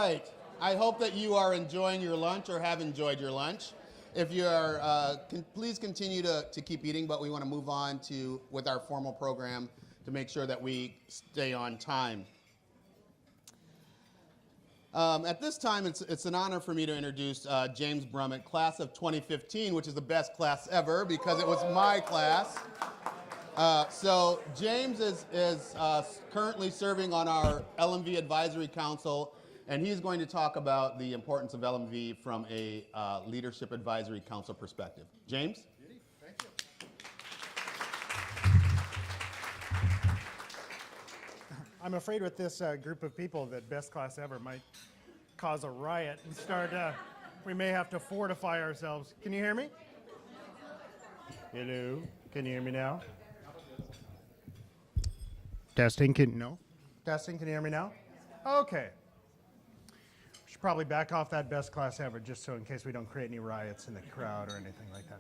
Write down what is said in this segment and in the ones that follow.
right. I hope that you are enjoying your lunch or have enjoyed your lunch. If you are, please continue to keep eating, but we want to move on with our formal program to make sure that we stay on time. At this time, it's an honor for me to introduce James Brummett, class of 2015, which is the best class ever because it was my class. So James is currently serving on our LMV Advisory Council, and he's going to talk about the importance of LMV from a Leadership Advisory Council perspective. James? Thank you. I'm afraid with this group of people that best class ever might cause a riot and start, we may have to fortify ourselves. Can you hear me? Hello? Can you hear me now? Testing, no? Testing, can you hear me now? Okay. We should probably back off that best class ever just so in case we don't create any riots in the crowd or anything like that.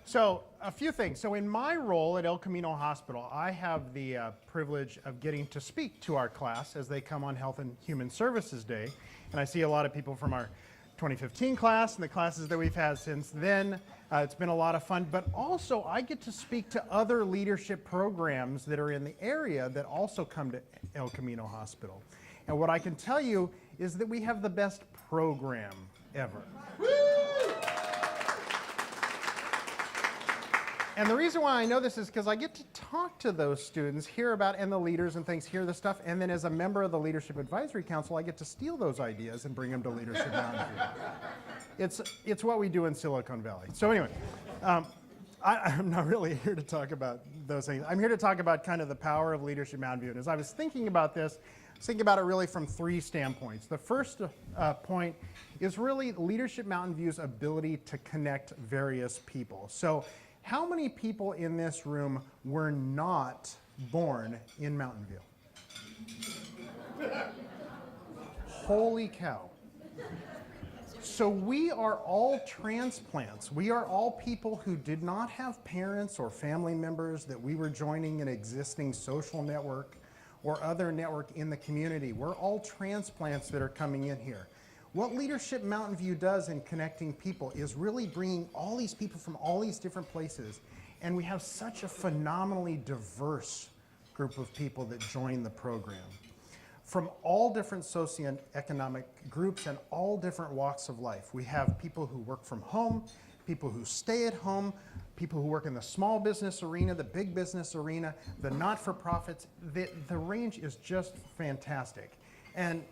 So a few things. So in my role at El Camino Hospital, I have the privilege of getting to speak to our class as they come on Health and Human Services Day. And I see a lot of people from our 2015 class and the classes that we've had since then. It's been a lot of fun, but also I get to speak to other leadership programs that are in the area that also come to El Camino Hospital. And what I can tell you is that we have the best program ever. And the reason why I know this is because I get to talk to those students, hear about, and the leaders and things, hear the stuff, and then as a member of the Leadership Advisory Council, I get to steal those ideas and bring them to Leadership Mountain View. It's what we do in Silicon Valley. So anyway, I'm not really here to talk about those things. I'm here to talk about kind of the power of Leadership Mountain View. And as I was thinking about this, I was thinking about it really from three standpoints. The first point is really Leadership Mountain View's ability to connect various people. So how many people in this room were not born in Mountain View? Holy cow. So we are all transplants. We are all people who did not have parents or family members that we were joining an existing social network or other network in the community. We're all transplants that are coming in here. What Leadership Mountain View does in connecting people is really bringing all these people from all these different places, and we have such a phenomenally diverse group of people that join the program. From all different socioeconomic groups and all different walks of life. We have people who work from home, people who stay at home, people who work in the small business arena, the big business arena, the not-for-profits. The range is just fantastic. And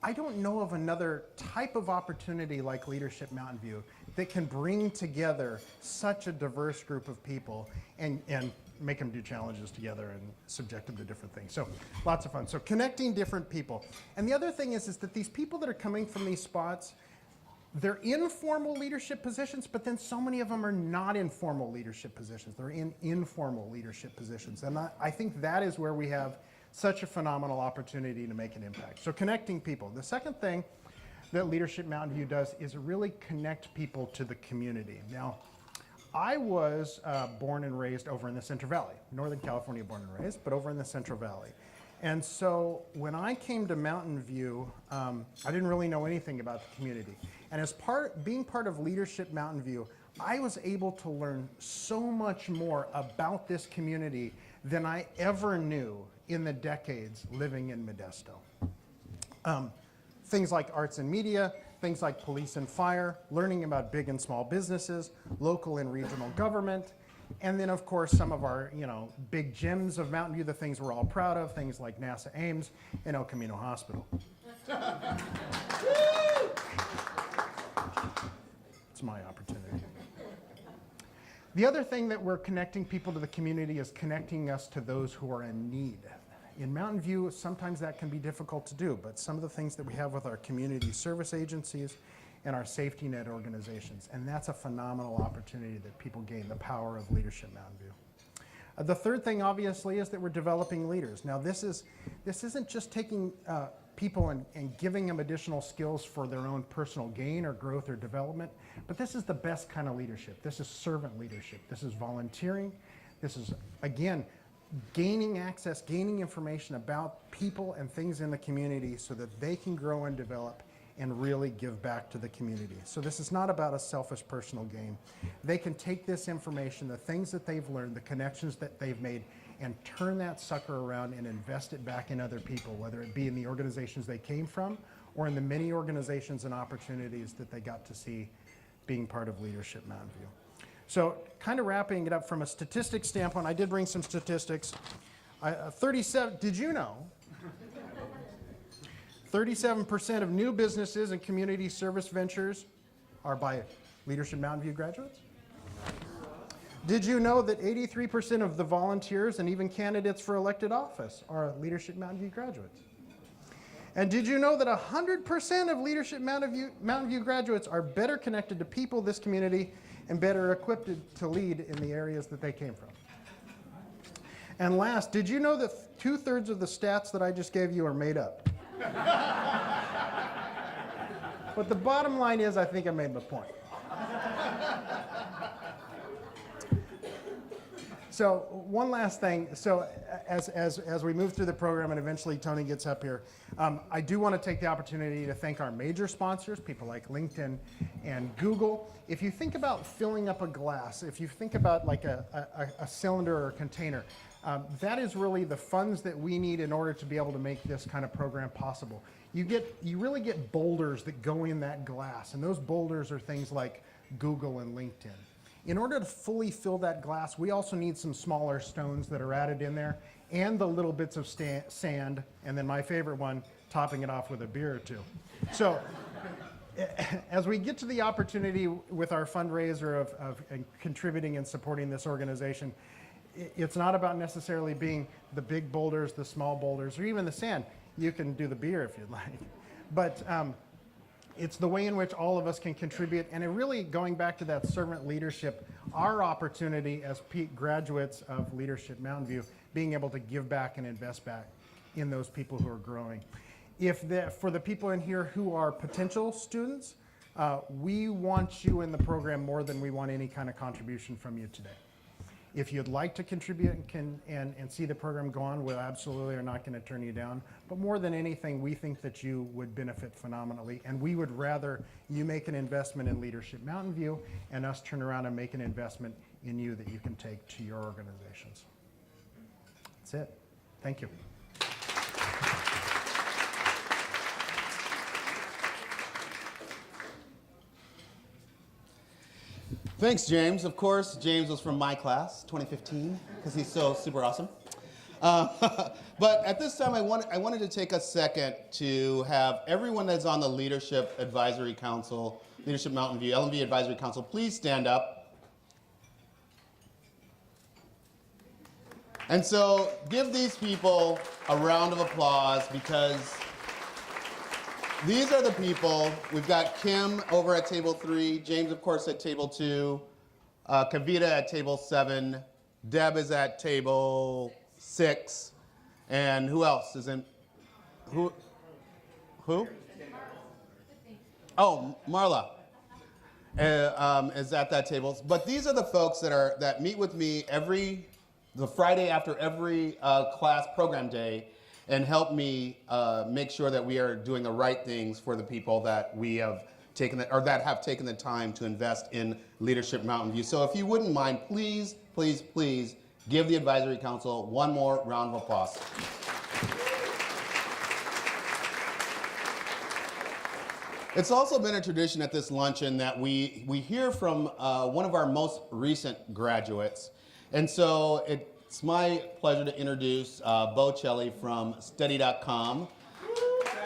I don't know of another type of opportunity like Leadership Mountain View that can bring together such a diverse group of people and make them do challenges together and subject them to different things. So lots of fun. So connecting different people. And the other thing is that these people that are coming from these spots, they're in formal leadership positions, but then so many of them are not in formal leadership positions. They're in informal leadership positions. And I think that is where we have such a phenomenal opportunity to make an impact. So connecting people. The second thing that Leadership Mountain View does is really connect people to the community. Now, I was born and raised over in the Central Valley, Northern California born and raised, but over in the Central Valley. And so when I came to Mountain View, I didn't really know anything about the community. And as being part of Leadership Mountain View, I was able to learn so much more about this community than I ever knew in the decades living in Modesto. Things like arts and media, things like police and fire, learning about big and small businesses, local and regional government, and then of course some of our big gems of Mountain View, the things we're all proud of, things like NASA Ames and El Camino Hospital. It's my opportunity. The other thing that we're connecting people to the community is connecting us to those who are in need. In Mountain View, sometimes that can be difficult to do, but some of the things that we have with our community service agencies and our safety net organizations, and that's a phenomenal opportunity that people gain, the power of Leadership Mountain View. The third thing, obviously, is that we're developing leaders. Now, this isn't just taking people and giving them additional skills for their own personal gain or growth or development, but this is the best kind of leadership. This is servant leadership. This is volunteering. This is, again, gaining access, gaining information about people and things in the community so that they can grow and develop and really give back to the community. So this is not about a selfish personal gain. They can take this information, the things that they've learned, the connections that they've made, and turn that sucker around and invest it back in other people, whether it be in the organizations they came from or in the many organizations and opportunities that they got to see being part of Leadership Mountain View. So kind of wrapping it up from a statistics standpoint, I did bring some statistics. 37, did you know 37% of new businesses and community service ventures are by Leadership Mountain View graduates? Did you know that 83% of the volunteers and even candidates for elected office are Leadership Mountain View graduates? And did you know that 100% of Leadership Mountain View graduates are better connected to people, this community, and better equipped to lead in the areas that they came from? And last, did you know that 2/3 of the stats that I just gave you are made up? But the bottom line is, I think I made my point. So one last thing. So as we move through the program and eventually Tony gets up here, I do want to take the opportunity to thank our major sponsors, people like LinkedIn and Google. If you think about filling up a glass, if you think about like a cylinder or a container, that is really the funds that we need in order to be able to make this kind of program possible. You really get boulders that go in that glass, and those boulders are things like Google and LinkedIn. In order to fully fill that glass, we also need some smaller stones that are added in there, and the little bits of sand, and then my favorite one, topping it off with a beer or two. So as we get to the opportunity with our fundraiser of contributing and supporting this organization, it's not about necessarily being the big boulders, the small boulders, or even the sand. You can do the beer if you'd like. But it's the way in which all of us can contribute, and it really, going back to that servant leadership, our opportunity as graduates of Leadership Mountain View, being able to give back and invest back in those people who are growing. For the people in here who are potential students, we want you in the program more than we want any kind of contribution from you today. If you'd like to contribute and see the program go on, we absolutely are not going to turn you down. But more than anything, we think that you would benefit phenomenally, and we would rather you make an investment in Leadership Mountain View and us turn around and make an investment in you that you can take to your organizations. That's it. Thank you. Thanks, James. Of course, James was from my class, 2015, because he's so super awesome. But at this time, I wanted to take a second to have everyone that's on the Leadership Advisory Council, Leadership Mountain View, LMV Advisory Council, please stand up. And so give these people a round of applause, because these are the people. We've got Kim over at table 3, James, of course, at table 2, Kavita at table 7, Deb is at table 6, and who else is in? Who? Oh, Marla is at that table. But these are the folks that meet with me the Friday after every class program day, and help me make sure that we are doing the right things for the people that we have taken that have taken the time to invest in Leadership Mountain View. So if you wouldn't mind, please, please, please give the Advisory Council one more round of applause. It's also been a tradition at this luncheon that we hear from one of our most recent graduates. And so it's my pleasure to introduce Bocelli from Study.com,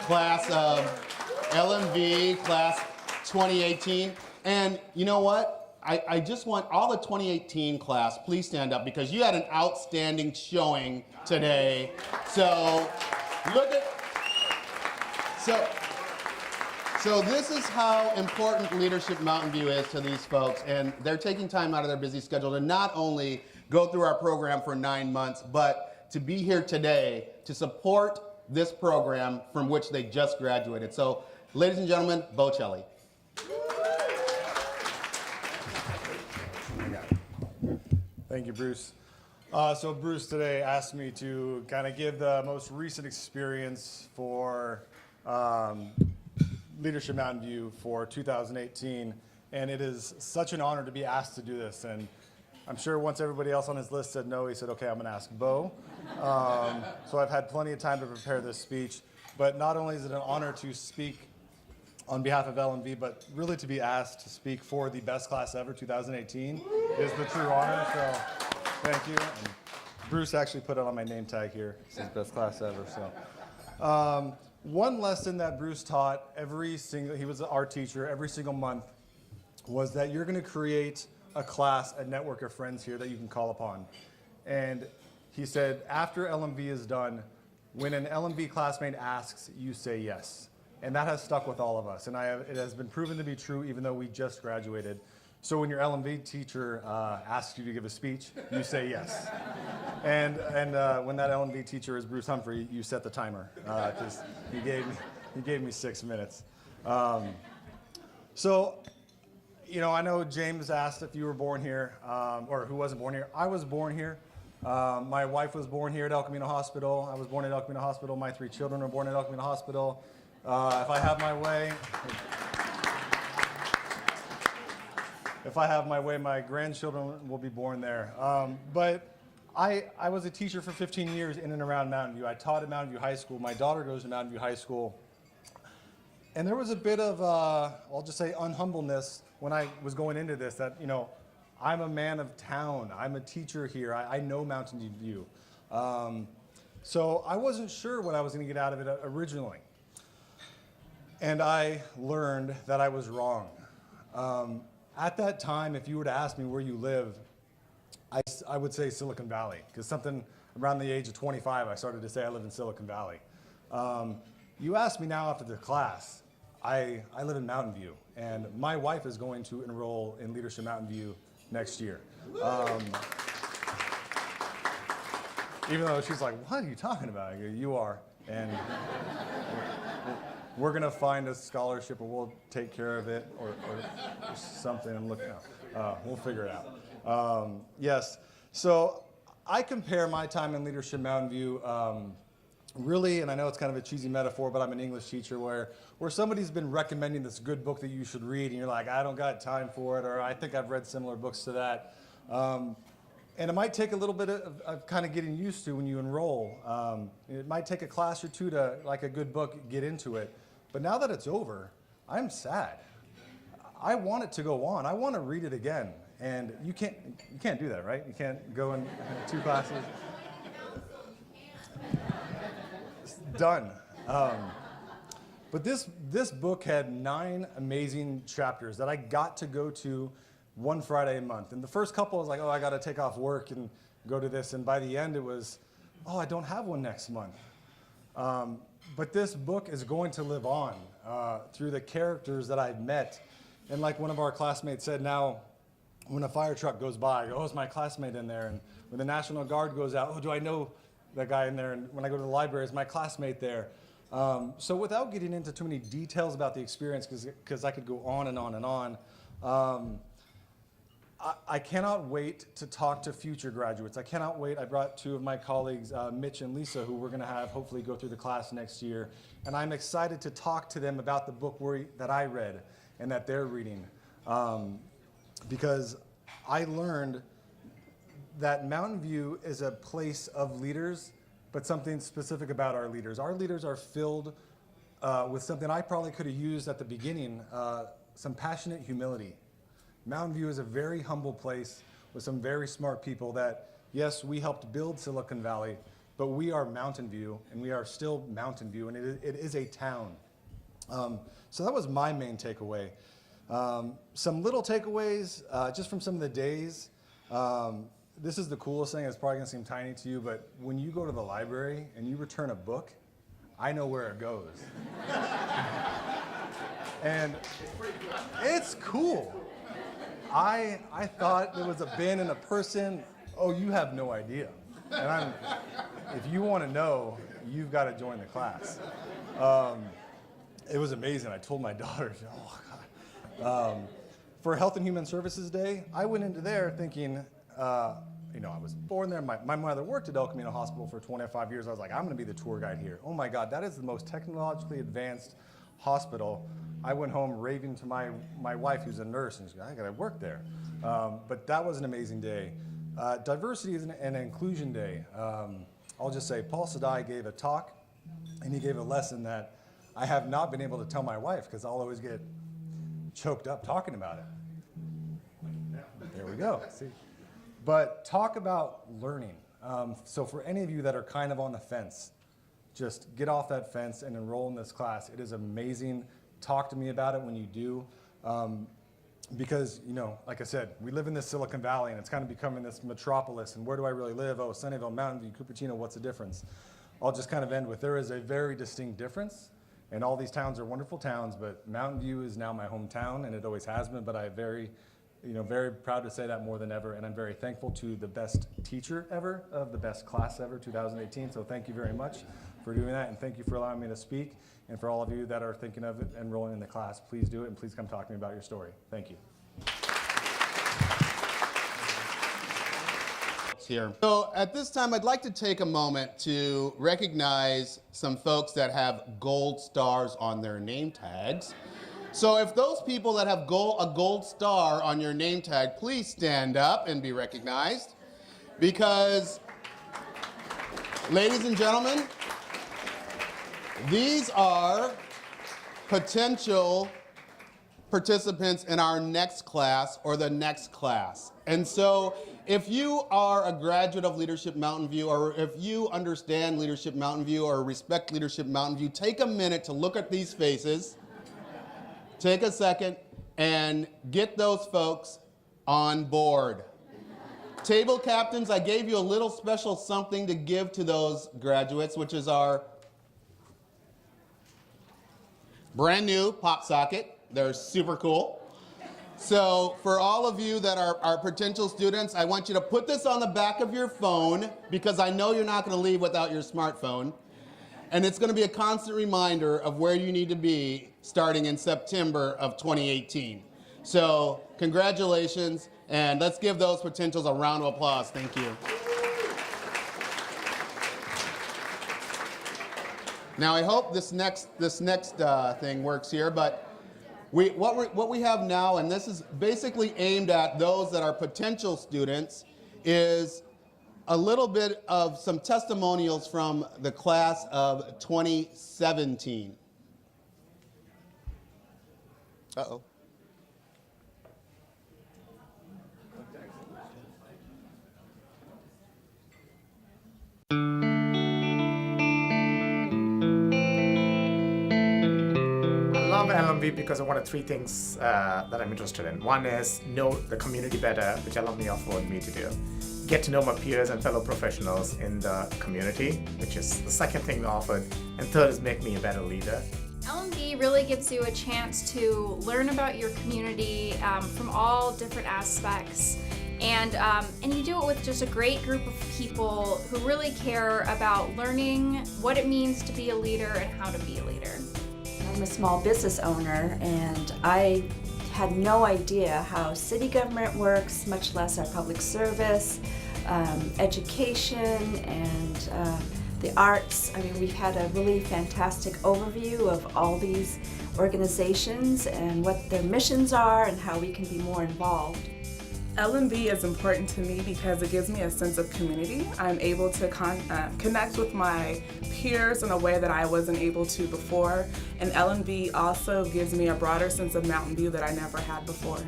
class of LMV, class 2018. And you know what? I just want all the 2018 class, please stand up, because you had an outstanding showing today. So look at, so this is how important Leadership Mountain View is to these folks, and they're taking time out of their busy schedule to not only go through our program for 9 months, but to be here today to support this program from which they just graduated. So, ladies and gentlemen, Bocelli. Thank you, Bruce. So Bruce today asked me to kind of give the most recent experience for Leadership Mountain View for 2018, and it is such an honor to be asked to do this. And I'm sure once everybody else on his list said no, he said, okay, I'm going to ask Bo. So I've had plenty of time to prepare this speech. But not only is it an honor to speak on behalf of LMV, but really to be asked to speak for the best class ever 2018 is the true honor. So thank you. And Bruce actually put it on my name tag here. It says best class ever. So one lesson that Bruce taught he was our teacher every single month, was that you're going to create a class, a network of friends here that you can call upon. And he said, after LMV is done, when an LMV classmate asks, you say yes. And that has stuck with all of us. And it has been proven to be true even though we just graduated. So when your LMV teacher asks you to give a speech, you say yes. And when that LMV teacher is Bruce Humphrey, you set the timer. Because he gave me 6 minutes. So, you know, I know James asked if you were born here, or who wasn't born here. I was born here. My wife was born here at El Camino Hospital. I was born at El Camino Hospital. My 3 children were born at El Camino Hospital. If I have my way, my grandchildren will be born there. But I was a teacher for 15 years in and around Mountain View. I taught at Mountain View High School. My daughter goes to Mountain View High School. And there was a bit of, I'll just say, unhumbleness when I was going into this, that, you know, I'm a man of town. I'm a teacher here. I know Mountain View. So I wasn't sure what I was going to get out of it originally. And I learned that I was wrong. At that time, if you were to ask me where you live, I would say Silicon Valley, because something around the age of 25, I started to say I live in Silicon Valley. You ask me now after the class, I live in Mountain View, and my wife is going to enroll in Leadership Mountain View next year. Even though she's like, what are you talking about? I go, you are. And we're going to find a scholarship, or we'll take care of it, or something. I'm looking out. We'll figure it out. Yes. So I compare my time in Leadership Mountain View really, and I know it's kind of a cheesy metaphor, but I'm an English teacher, where somebody's been recommending this good book that you should read, and you're like, I don't got time for it, or I think I've read similar books to that. And it might take a little bit of kind of getting used to when you enroll. It might take a class or two to, like a good book, get into it. But now that it's over, I'm sad. I want it to go on. I want to read it again. And you can't do that, right? You can't go in 2 classes. It's done. But this book had 9 amazing chapters that I got to go to one Friday a month. And the first couple was like, oh, I got to take off work and go to this. And by the end, it was, oh, I don't have one next month. But this book is going to live on through the characters that I've met. And like one of our classmates said, now, when a fire truck goes by, I go, oh, it's my classmate in there. And when the National Guard goes out, oh, do I know that guy in there? And when I go to the library, it's my classmate there. So without getting into too many details about the experience, because I could go on and on and on, I cannot wait to talk to future graduates. I cannot wait. I brought 2 of my colleagues, Mitch and Lisa, who we're going to have hopefully go through the class next year. And I'm excited to talk to them about the book that I read and that they're reading. Because I learned that Mountain View is a place of leaders, but something specific about our leaders. Our leaders are filled with something I probably could have used at the beginning, some passionate humility. Mountain View is a very humble place with some very smart people that, yes, we helped build Silicon Valley, but we are Mountain View, and we are still Mountain View, and it is a town. So that was my main takeaway. Some little takeaways, just from some of the days. This is the coolest thing. It's probably going to seem tiny to you, but when you go to the library and you return a book, I know where it goes. And it's cool. I thought there was a bin and a person. Oh, you have no idea. And if you want to know, you've got to join the class. It was amazing. I told my daughter, oh, God. For Health and Human Services Day, I went into there thinking, I was born there. My mother worked at El Camino Hospital for 25 years. I was like, I'm going to be the tour guide here. Oh, my God, that is the most technologically advanced hospital, I went home raving to my wife, who's a nurse, and she's like, I gotta work there. But that was an amazing day. Diversity and Inclusion Day. I'll just say, Paul Sadai gave a talk, and he gave a lesson that I have not been able to tell my wife, because I'll always get choked up talking about it. There we go. See? But talk about learning. So for any of you that are kind of on the fence, just get off that fence and enroll in this class. It is amazing. Talk to me about it when you do. Because, you know, like I said, we live in this Silicon Valley, and it's kind of becoming this metropolis. And where do I really live? Oh, Sunnyvale, Mountain View, Cupertino, what's the difference? I'll just kind of end with, there is a very distinct difference. And all these towns are wonderful towns, but Mountain View is now my hometown, and it always has been. But I'm very proud to say that more than ever. And I'm very thankful to the best teacher ever of the best class ever, 2018. So thank you very much for doing that. And thank you for allowing me to speak. And for all of you that are thinking of enrolling in the class, please do it, and please come talk to me about your story. Thank you. Here. So at this time, I'd like to take a moment to recognize some folks that have gold stars on their name tags. So if those people that have a gold star on your name tag, please stand up and be recognized. Because, ladies and gentlemen, these are potential participants in our next class or the next class. And so if you are a graduate of Leadership Mountain View, or if you understand Leadership Mountain View or respect Leadership Mountain View, take a minute to look at these faces, take a second, and get those folks on board. Table captains, I gave you a little special something to give to those graduates, which is our brand new pop socket. They're super cool. So for all of you that are potential students, I want you to put this on the back of your phone, because I know you're not going to leave without your smartphone. And it's going to be a constant reminder of where you need to be starting in September of 2018. So congratulations, and let's give those potentials a round of applause. Thank you. Now I hope this next thing works here, but what we have now, and this is basically aimed at those that are potential students, is a little bit of some testimonials from the class of 2017. Uh-oh. I love LMV because of one of three things that I'm interested in. One is know the community better, which alumni afford me to do. Get to know my peers and fellow professionals in the community, which is the second thing we offered. And third is make me a better leader. LMV really gives you a chance to learn about your community from all different aspects. And you do it with just a great group of people who really care about learning what it means to be a leader and how to be a leader. I'm a small business owner, and I had no idea how city government works, much less our public service, education, and the arts. I mean, we've had a really fantastic overview of all these organizations and what their missions are and how we can be more involved. LMV is important to me because it gives me a sense of community. I'm able to connect with my peers in a way that I wasn't able to before, and LMV also gives me a broader sense of Mountain View that I never had before.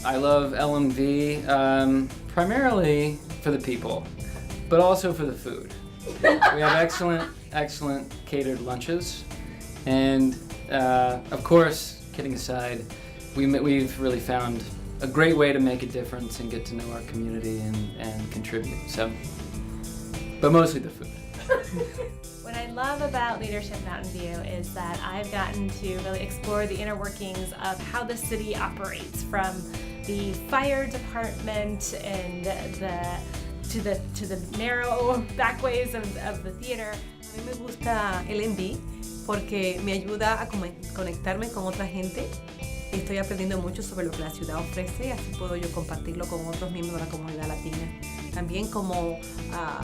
I love LMV primarily for the people, but also for the food. We have excellent catered lunches, and of course, kidding aside, we've really found a great way to make a difference and get to know our community and contribute. So, but mostly the food. What I love about Leadership Mountain View is that I've gotten to really explore the inner workings of how the city operates, from the fire department and to the narrow back ways of the theater. A mí me gusta LMV porque me ayuda a conectarme con otra gente. Estoy aprendiendo mucho sobre lo que la ciudad ofrece, así puedo yo compartirlo con otros miembros de la comunidad latina. También como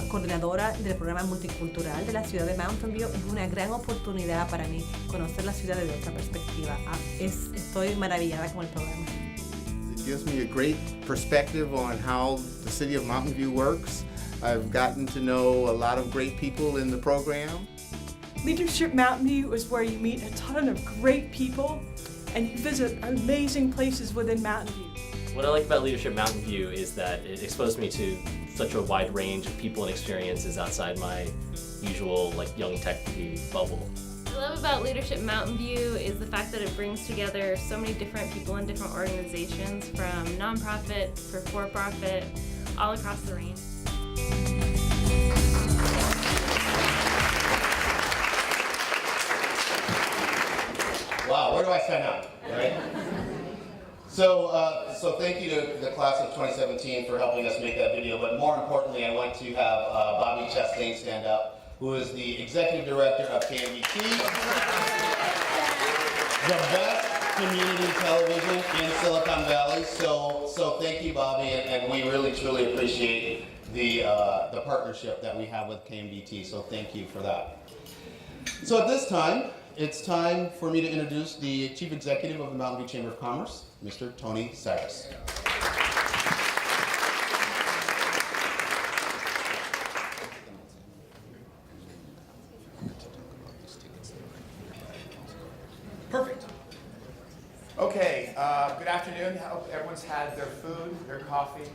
coordinadora del programa multicultural de la ciudad de Mountain View, es una gran oportunidad para mí conocer la ciudad desde otra perspectiva. Estoy maravillada con el programa. It gives me a great perspective on how the city of Mountain View works. I've gotten to know a lot of great people in the program. Leadership Mountain View is where you meet a ton of great people and you visit amazing places within Mountain View. What I like about Leadership Mountain View is that it exposed me to such a wide range of people and experiences outside my usual young techie bubble. What I love about Leadership Mountain View is the fact that it brings together so many different people and different organizations, from nonprofit, for-profit, all across the range. Wow, where do I sign up, right? So thank you to the class of 2017 for helping us make that video, but more importantly, I want to have Bobby Chastain stand up, who is the Executive Director of KMVT, the best community television in Silicon Valley. So thank you, Bobby, and we really, truly appreciate the partnership that we have with KMVT, so thank you for that. So at this time, it's time for me to introduce the Chief Executive of the Mountain View Chamber of Commerce, Mr. Tony Cyrus. Perfect. Okay, good afternoon. I hope everyone's had their food, their coffee.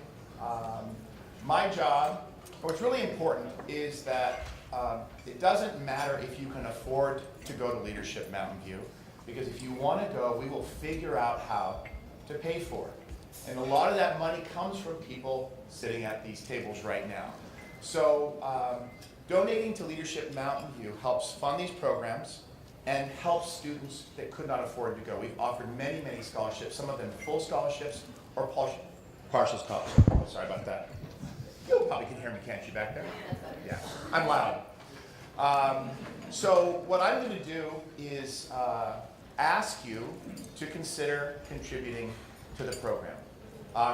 My job, what's really important is that it doesn't matter if you can afford to go to Leadership Mountain View, because if you want to go, we will figure out how to pay for it. And a lot of that money comes from people sitting at these tables right now. So donating to Leadership Mountain View helps fund these programs and helps students that could not afford to go. We've offered many, many scholarships, some of them full scholarships or partial scholarships. Oh, sorry about that. You probably can hear me, can't you, back there? Yeah, I'm loud. So what I'm going to do is ask you to consider contributing to the program.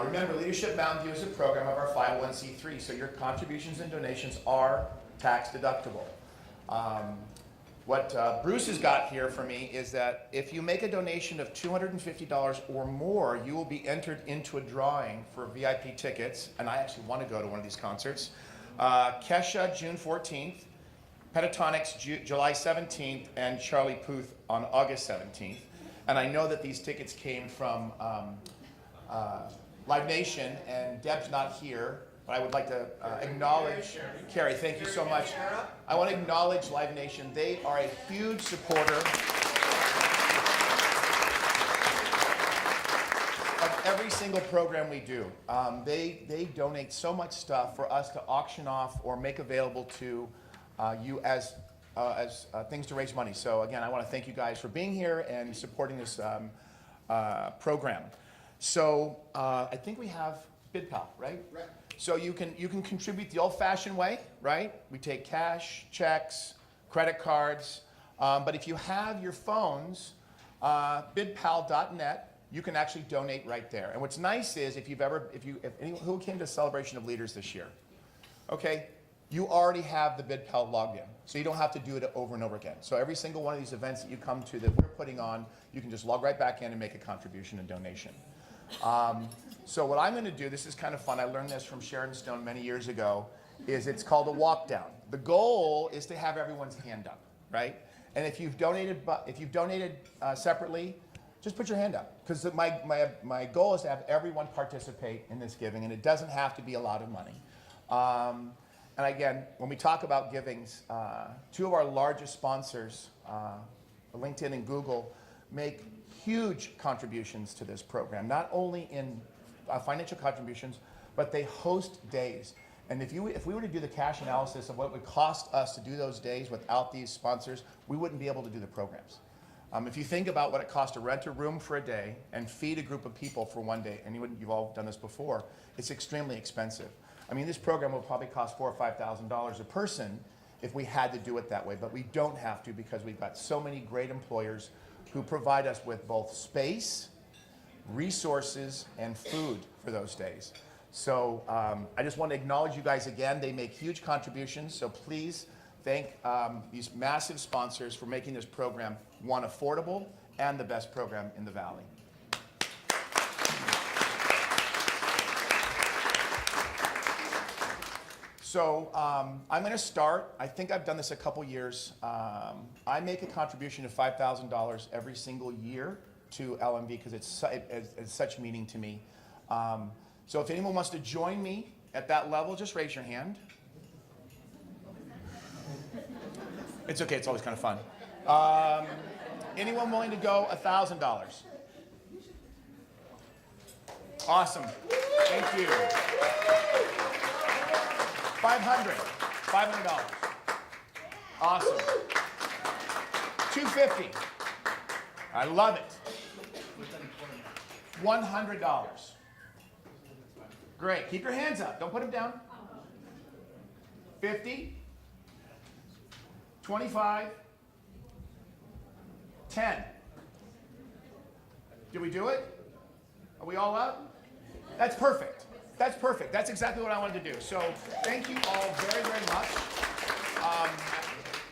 Remember, Leadership Mountain View is a program of our 501c3, so your contributions and donations are tax deductible. What Bruce has got here for me is that if you make a donation of $250 or more, you will be entered into a drawing for VIP tickets, and I actually want to go to one of these concerts. Kesha, June 14th, Pentatonics, July 17th, and Charlie Puth on August 17th. And I know that these tickets came from Live Nation, and Deb's not here, but I would like to acknowledge, Carrie, thank you so much. I want to acknowledge Live Nation. They are a huge supporter of every single program we do. They donate so much stuff for us to auction off or make available to you as things to raise money. So again, I want to thank you guys for being here and supporting this program. So I think we have BidPal, right? Right. So you can contribute the old-fashioned way, right? We take cash, checks, credit cards, but if you have your phones, bidpal.net, you can actually donate right there. And what's nice is if anyone who came to Celebration of Leaders this year, okay, you already have the BidPal logged in, so you don't have to do it over and over again. So every single one of these events that you come to that we're putting on, you can just log right back in and make a contribution and donation. So what I'm going to do, this is kind of fun, I learned this from Sharon Stone many years ago, is it's called a walk down. The goal is to have everyone's hand up, right? And if you've donated separately, just put your hand up, because my goal is to have everyone participate in this giving, and it doesn't have to be a lot of money. And again, when we talk about givings, two of our largest sponsors, LinkedIn and Google, make huge contributions to this program, not only in financial contributions, but they host days. And if we were to do the cash analysis of what it would cost us to do those days without these sponsors, we wouldn't be able to do the programs. If you think about what it costs to rent a room for a day and feed a group of people for one day, and you've all done this before, it's extremely expensive. I mean, this program will probably cost $4,000 or $5,000 a person if we had to do it that way, but we don't have to because we've got so many great employers who provide us with both space, resources, and food for those days. So I just want to acknowledge you guys again. They make huge contributions, so please thank these massive sponsors for making this program, one, affordable and the best program in the Valley. So I'm going to start. I think I've done this a couple years. I make a contribution of $5,000 every single year to LMV because it's such meaning to me. So if anyone wants to join me at that level, just raise your hand. It's okay. It's always kind of fun. Anyone willing to go $1,000? Awesome. Thank you. $500. Awesome. $250. I love it. $100. Great. Keep your hands up. Don't put them down. 50. 25. 10. Did we do it? Are we all up? That's perfect. That's perfect. That's exactly what I wanted to do. So thank you all very, very much.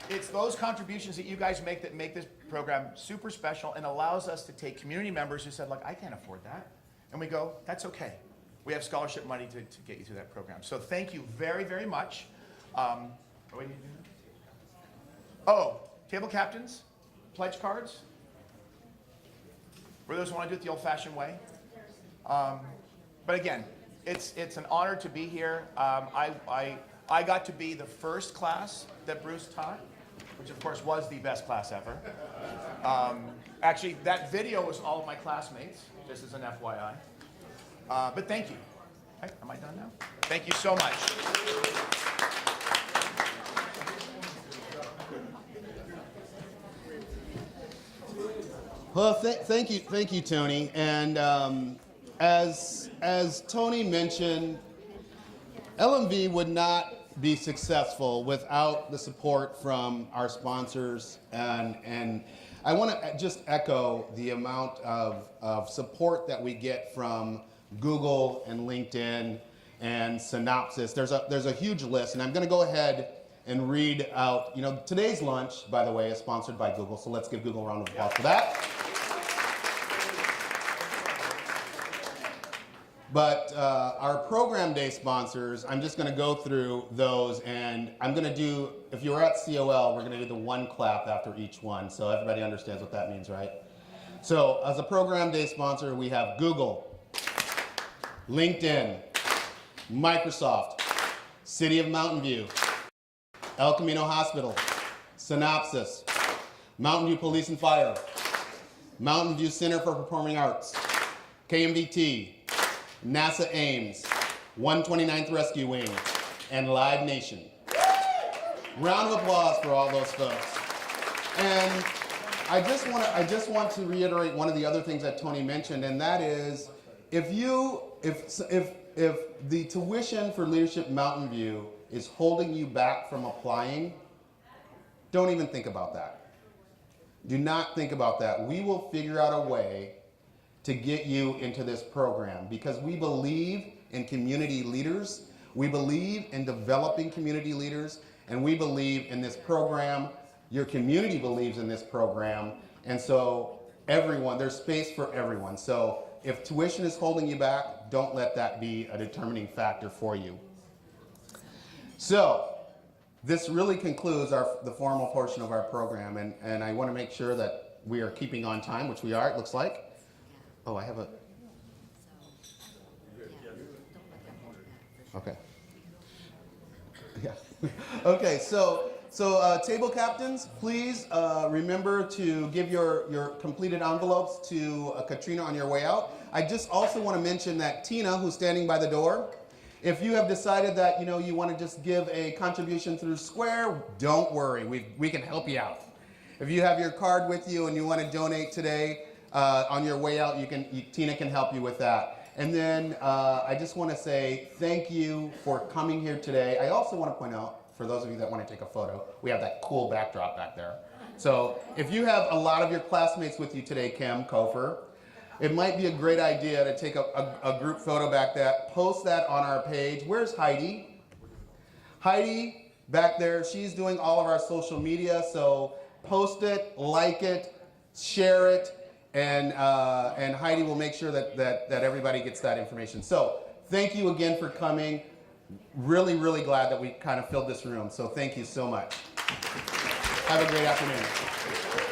It's those contributions that you guys make that make this program super special and allows us to take community members who said, look, I can't afford that. And we go, that's okay. We have scholarship money to get you through that program. So thank you very, very much. Table captains, pledge cards. For those who want to do it the old-fashioned way. But again, it's an honor to be here. I got to be the first class that Bruce taught, which of course was the best class ever. Actually, that video was all of my classmates, just as an FYI. But thank you. Hey, am I done now? Thank you so much. Well, thank you, Tony. And as Tony mentioned, LMV would not be successful without the support from our sponsors, and I want to just echo the amount of support that we get from Google and LinkedIn and Synopsys. There's a huge list, and I'm going to go ahead and read out. You know, today's lunch, by the way, is sponsored by Google, so let's give Google a round of applause for that. But our program day sponsors, I'm just going to go through those, and I'm going to do, if you were at COL, we're going to do the one clap after each one, so everybody understands what that means, right? So as a program day sponsor, we have Google, LinkedIn, Microsoft, City of Mountain View, El Camino Hospital, Synopsys, Mountain View Police and Fire, Mountain View Center for Performing Arts, KMVT, NASA Ames, 129th Rescue Wing, and Live Nation. Round of applause for all those folks. And I just want to reiterate one of the other things that Tony mentioned, and that is, if the tuition for Leadership Mountain View is holding you back from applying, don't even think about that. Do not think about that. We will figure out a way to get you into this program because we believe in community leaders, we believe in developing community leaders, and we believe in this program. Your community believes in this program, and so everyone, there's space for everyone. So if tuition is holding you back, don't let that be a determining factor for you. So this really concludes the formal portion of our program, and I want to make sure that we are keeping on time, which we are, it looks like. Oh, I have a... Okay. Yeah. Okay, so table captains, please remember to give your completed envelopes to Katrina on your way out. I just also want to mention that Tina, who's standing by the door, if you have decided that you want to just give a contribution through Square, don't worry, we can help you out. If you have your card with you and you want to donate today, on your way out, Tina can help you with that. And then I just want to say thank you for coming here today. I also want to point out, for those of you that want to take a photo, we have that cool backdrop back there. So if you have a lot of your classmates with you today, Kim, Kofer, it might be a great idea to take a group photo back that, post that on our page. Where's Heidi? Heidi, back there, she's doing all of our social media, so post it, like it, share it, and Heidi will make sure that everybody gets that information. So thank you again for coming. Really, really glad that we kind of filled this room, so thank you so much. Have a great afternoon.